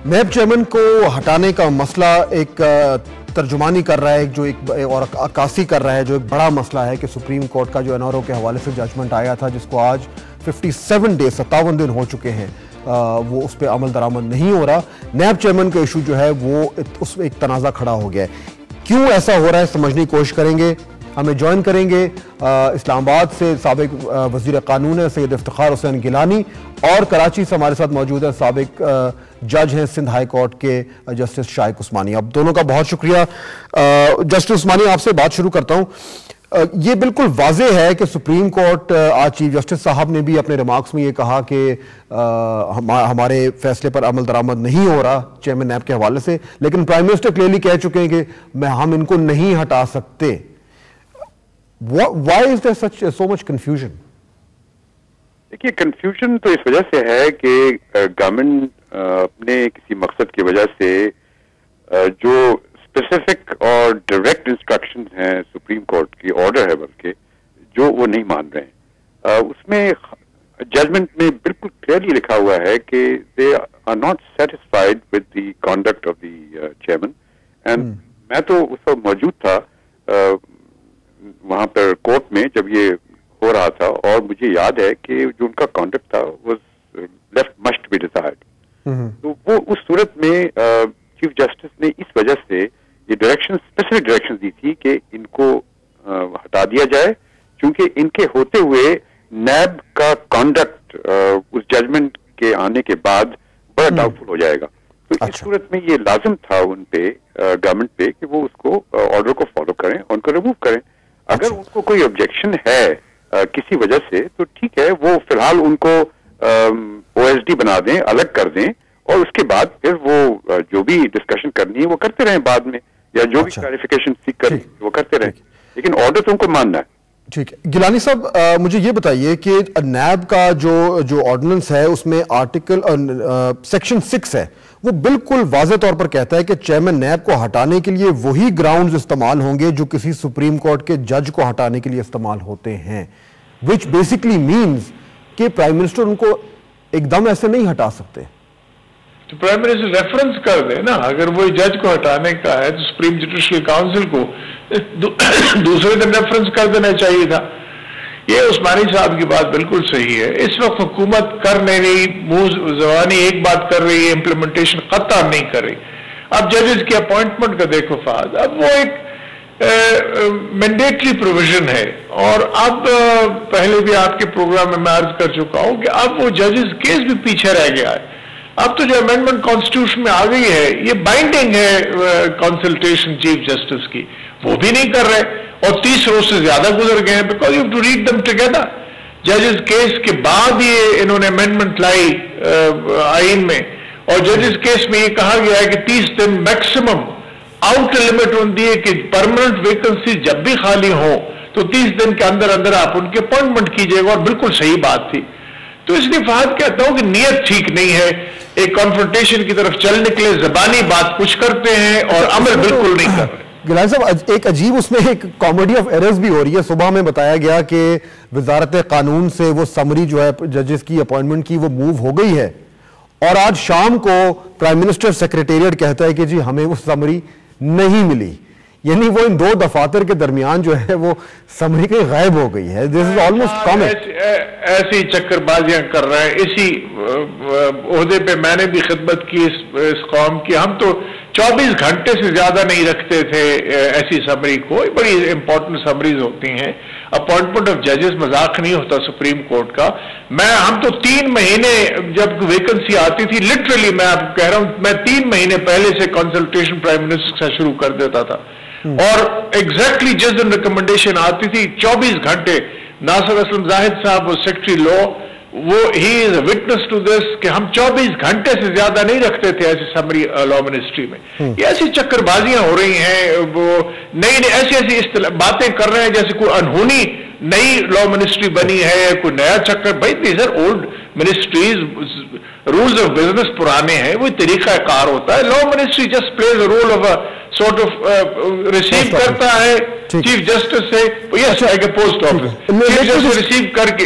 NAB chairman کو ہٹانے کا مسئلہ ایک ترجمانی کر رہا ہے جو اور عکاسی کر رہا ہے جو ایک بڑا مسئلہ ہے کہ سپریم کورٹ کا جو این آر او کے حوالے سے ججمنٹ آیا تھا جس کو آج 57 ڈیز 57 دن ہو چکے ہیں وہ اس پہ عمل درآمد نہیں ہو رہا. نیب چیئرمین کا ایشو جو ہے وہ اس میں ایک تنازع کھڑا ہو گیا ہے. کیوں ایسا ہو رہا ہے سمجھنے کی کوشش کریں گے. ہمیں جوائن کریں گے اسلام آباد سے سابق وزیر قانون ہے سید افتخار حسین گیلانی اور کراچی سے ہمارے ساتھ موجود ہے سابق جج ہیں سندھ ہائی کورٹ کے جسٹس شائق عثمانی. اب دونوں کا بہت شکریہ. جسٹس عثمانی آپ سے بات شروع کرتا ہوں. یہ بالکل واضح ہے کہ سپریم کورٹ آج چیف جسٹس صاحب نے بھی اپنے ریمارکس میں یہ کہا کہ ہمارے فیصلے پر عمل درآمد نہیں ہو رہا چیئرمین نیب کے حوالے سے, لیکن پرائم منسٹر کلیئرلی کہہ چکے ہیں کہ ہم ان کو نہیں ہٹا سکتے. Why is there so much confusion? دیکھیے کنفیوژن تو اس وجہ سے ہے کہ گورنمنٹ اپنے کسی مقصد کی وجہ سے جو اسپیسیفک اور ڈائریکٹ انسٹرکشن ہیں سپریم کورٹ کی آرڈر ہے بلکہ جو وہ نہیں مان رہے ہیں. اس میں ججمنٹ میں بالکل کلیئرلی لکھا ہوا ہے کہ they are not satisfied with the conduct of the chairman. And میں تو اس وقت موجود تھا وہاں پر کورٹ میں جب یہ ہو رہا تھا اور مجھے یاد ہے کہ جو ان کا کانڈکٹ تھا was left must be decide. تو وہ اس صورت میں چیف جسٹس نے اس وجہ سے یہ ڈائریکشن اسپیسیفک ڈائریکشن دی تھی کہ ان کو ہٹا دیا جائے چونکہ ان کے ہوتے ہوئے نیب کا کانڈکٹ اس ججمنٹ کے آنے کے بعد بڑا ڈاؤٹ فل ہو جائے گا. تو اس صورت میں یہ لازم تھا ان پہ گورنمنٹ پہ کہ وہ اس کو آرڈر کو فالو کریں اور ان کو ریموو کریں. اگر ان کو کوئی آبجیکشن ہے کسی وجہ سے تو ٹھیک ہے, وہ فی الحال ان کو او ایس ڈی بنا دیں, الگ کر دیں اور اس کے بعد پھر وہ جو بھی ڈسکشن کرنی ہے وہ کرتے رہیں بعد میں, یا جو بھی کلیریفیکیشن سیکھ کریں وہ کرتے رہیں, لیکن آرڈر تو ان کو ماننا ہے. ٹھیک ہے. گیلانی صاحب مجھے یہ بتائیے کہ نیب کا جو آرڈیننس ہے اس میں آرٹیکل سیکشن 6 ہے وہ بالکل واضح طور پر کہتا ہے کہ چیئرمین نیب کو ہٹانے کے لیے وہی گراؤنڈز استعمال ہوں گے جو کسی سپریم کورٹ کے جج کو ہٹانے کے لیے استعمال ہوتے ہیں, which basically means کہ پرائم منسٹر ان کو ایک دم ایسے نہیں ہٹا سکتے. تو پرائم منسٹر ریفرنس کر دے نا, اگر وہ جج کو ہٹانے کا ہے تو سپریم جوڈیشل کاؤنسل کو دوسرے دن ریفرنس کر دینا چاہیے تھا. یہ عثمانی صاحب کی بات بالکل صحیح ہے. اس وقت حکومت کر نہیں رہی, منہ زبانی ایک بات کر رہی ہے, امپلیمنٹیشن قطعا نہیں کر رہی. اب ججز کی اپوائنٹمنٹ کا دیکھو فہد, اب وہ ایک مینڈیٹری پروویژن ہے اور اب پہلے بھی آپ کے پروگرام میں میں عرض کر چکا ہوں کہ اب وہ ججز کیس بھی پیچھے رہ گیا ہے. اب تو جو امینڈمنٹ کانسٹیٹیوشن میں آ گئی ہے یہ بائنڈنگ ہے کنسلٹیشن چیف جسٹس کی, وہ بھی نہیں کر رہے اور 30 روز سے زیادہ گزر گئے ہیں because you have to read them together. ججز کیس کے بعد یہ انہوں نے امینڈمنٹ لائی آئین میں اور ججز کیس میں یہ کہا گیا ہے کہ 30 دن میکسیمم آؤٹ لمٹ ہوتی ہے کہ پرماننٹ ویکنسی جب بھی خالی ہو تو 30 دن کے اندر اندر آپ ان کی اپوائنٹمنٹ کیجیے گا, اور بالکل صحیح بات تھی. تو اس لیے فہد کہتا ہوں کہ نیت ٹھیک نہیں ہے, ایک کانفرنٹیشن کی طرف چل نکلے, زبانی بات کچھ کرتے ہیں اور عمل بالکل نہیں کر رہے. گیلانی صاحب ایک عجیب اس میں ایک کامیڈی آف ایررز بھی ہو رہی ہے. صبح میں بتایا گیا کہ وزارت قانون سے وہ سمری جو ہے ججز کی اپوائنٹمنٹ کی وہ موو ہو گئی ہے, اور آج شام کو پرائم منسٹر سیکریٹریٹ کہتا ہے کہ جی ہمیں وہ سمری نہیں ملی. یعنی وہ ان دو دفاتر کے درمیان جو ہے وہ سمری کہیں غائب ہو گئی ہے. دس از آلموسٹ کامن. ایسی چکر بازیاں کر رہے ہیں. اسی عہدے پہ میں نے بھی خدمت کی اس قوم کی. ہم تو 24 گھنٹے سے زیادہ نہیں رکھتے تھے ایسی سمری کو. بڑی امپورٹنٹ سمریز ہوتی ہیں. اپوائنٹمنٹ آف ججز مذاق نہیں ہوتا سپریم کورٹ کا. ہم تو 3 مہینے جب ویکنسی آتی تھی, لٹرلی میں آپ کہہ رہا ہوں, میں 3 مہینے پہلے سے کنسلٹیشن پرائم منسٹر سے شروع کر دیتا تھا اور ایگزیکٹلی جس دن ریکمنڈیشن آتی تھی 24 گھنٹے ناصر اسلم زاہد صاحب وہ سیکرٹری لا, وہ ہی از اے وٹنس ٹو دس کہ ہم 24 گھنٹے سے زیادہ نہیں رکھتے تھے ایسی سمری لا منسٹری میں. یہ ایسی چکر بازیاں ہو رہی ہیں, وہ نئی ایسی باتیں کر رہے ہیں جیسے کوئی انہونی نئی لا منسٹری بنی ہے, کوئی نیا چکر. بھائی these are old ministries, rules of business پرانے ہیں, وہی طریقہ کار ہوتا ہے. Law ministry just plays a role of sort of receive کرتا ہے چیف جسٹس سے, yes like a post office, chief justice receive کر کے